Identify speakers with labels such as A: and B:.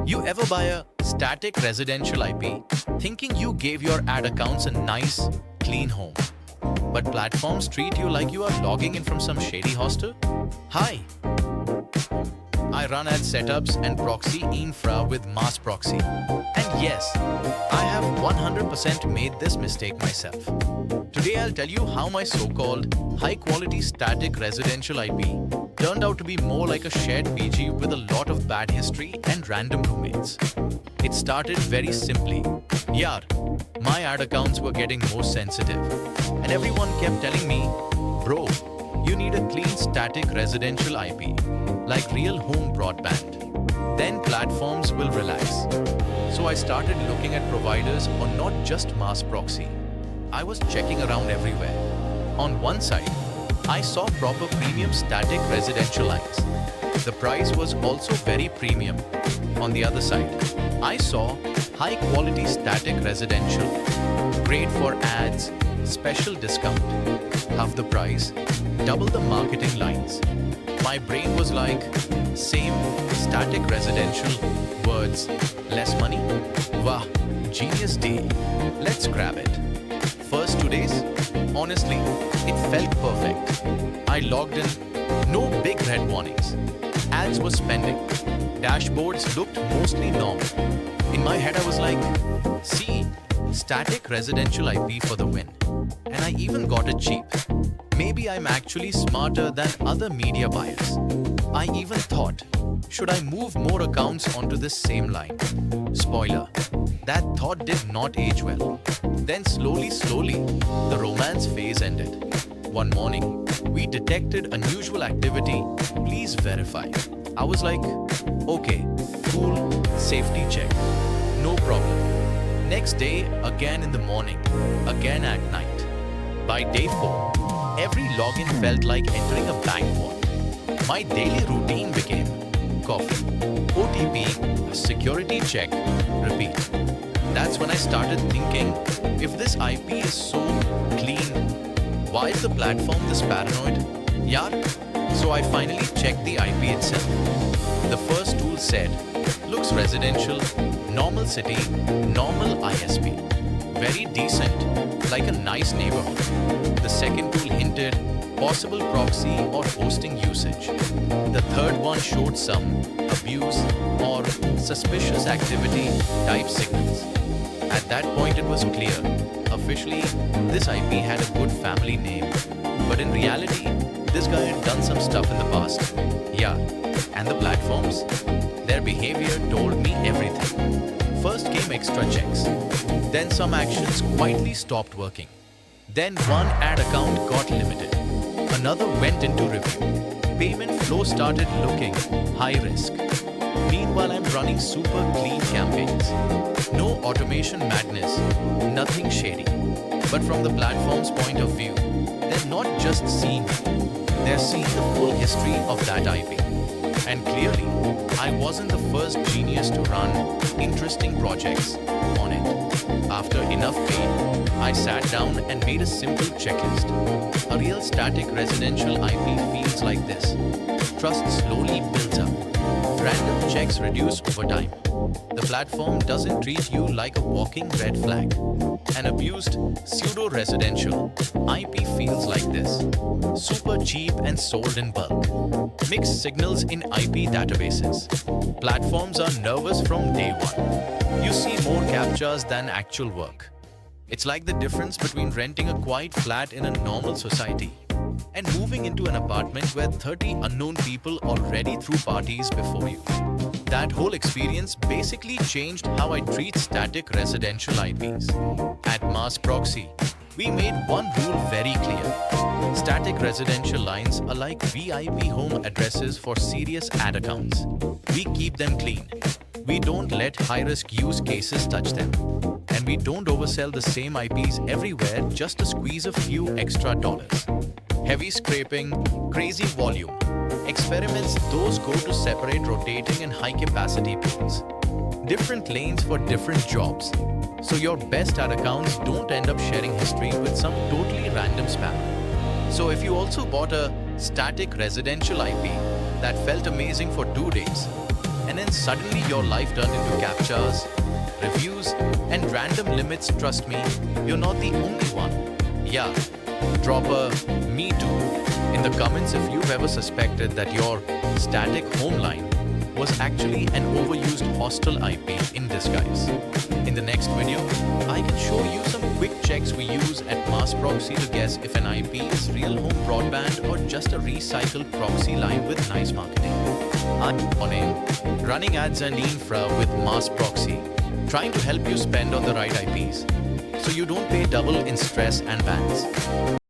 A: You ever buy a static residential IP thinking you gave your ad accounts a nice, clean home? But platforms treat you like you are logging in from some shady hostel? Hi, I run ad setups and proxy infra with MaskProxy. And yes, I have 100% made this mistake myself. Today I'll tell you how my so-called high-quality static residential IP turned out to be more like a shared PG with a lot of bad history and random roommates. It started very simply. Yaar, my ad accounts were getting more sensitive, and everyone kept telling me, bro, you need a clean static residential IP, like real home broadband. Then platforms will relax. So I started looking at providers on not just MaskProxy. I was checking around everywhere. On one side, I saw proper premium static residential lines. The price was also very premium. On the other side, I saw high quality static residential, great for ads, special discount, half the price, double the marketing lines. My brain was like, same static residential, words, less money. Wow, genius deal. Let's grab it. First 2 days, honestly, it felt perfect. I logged in, no big red warnings. Ads were spending. Dashboards looked mostly normal. In my head, I was like, see, static residential IP for the win. And I even got it cheap. Maybe I'm actually smarter than other media buyers. I even thought, should I move more accounts onto this same line? Spoiler, that thought did not age well. Then slowly, the romance phase ended. One morning, we detected unusual activity. Please verify. I was like, okay, cool, safety check. No problem. Next day, again in the morning, again at night. By day 4, every login felt like entering a bank vault. My daily routine became coffee, OTP, security check, repeat. That's when I started thinking, if this IP is so clean, why is the platform this paranoid? Yaar. So I finally checked the IP itself. The first tool said, looks residential, normal city, normal ISP. Very decent, like a nice neighborhood. The second tool hinted, possible proxy or hosting usage. The third one showed some abuse or suspicious activity type signals. At that point it was clear, officially this IP had a good family name, but in reality this guy had done some stuff in the past. Yeah, and the platforms? Their behavior told me everything. First came extra checks, then some actions quietly stopped working. Then one ad account got limited, another went into review. Payment flow started looking high risk. Meanwhile, I'm running super clean campaigns. No automation madness, nothing shady. But from the platform's point of view, they're not just seeing me, they're seeing the full history of that IP. And clearly, I wasn't the first genius to run interesting projects on it. After enough pain, I sat down and made a simple checklist. A real static residential IP feels like this. Trust slowly builds up. Random checks reduce over time. The platform doesn't treat you like a walking red flag. An abused pseudo-residential IP feels like this. Super cheap and sold in bulk. Mixed signals in IP databases. Platforms are nervous from day one. You see more captchas than actual work. It's like the difference between renting a quiet flat in a normal society and moving into an apartment where 30 unknown people already threw parties before you. That whole experience basically changed how I treat static residential IPs. At MaskProxy, we made one rule very clear. Static residential lines are like VIP home addresses for serious ad accounts. We keep them clean. We don't let high-risk use cases touch them. And we don't oversell the same IPs everywhere just to squeeze a few extra dollars. Heavy scraping, crazy volume. Experiments, those go to separate rotating and high-capacity pools. Different lanes for different jobs. So your best ad accounts don't end up sharing history with some totally random spam. So if you also bought a static residential IP that felt amazing for 2 days, and then suddenly your life turned into captchas, reviews, and random limits. Trust me, you're not the only one. Yeah, drop a me too in the comments if you've ever suspected that your static home line was actually an overused hostel IP in disguise. In the next video, I can show you some quick checks we use at MaskProxy to guess if an IP is real home broadband or just a recycled proxy line with nice marketing. I'm on running ads and infra with MaskProxy, trying to help you spend on the right IPs so you don't pay double in stress and bans.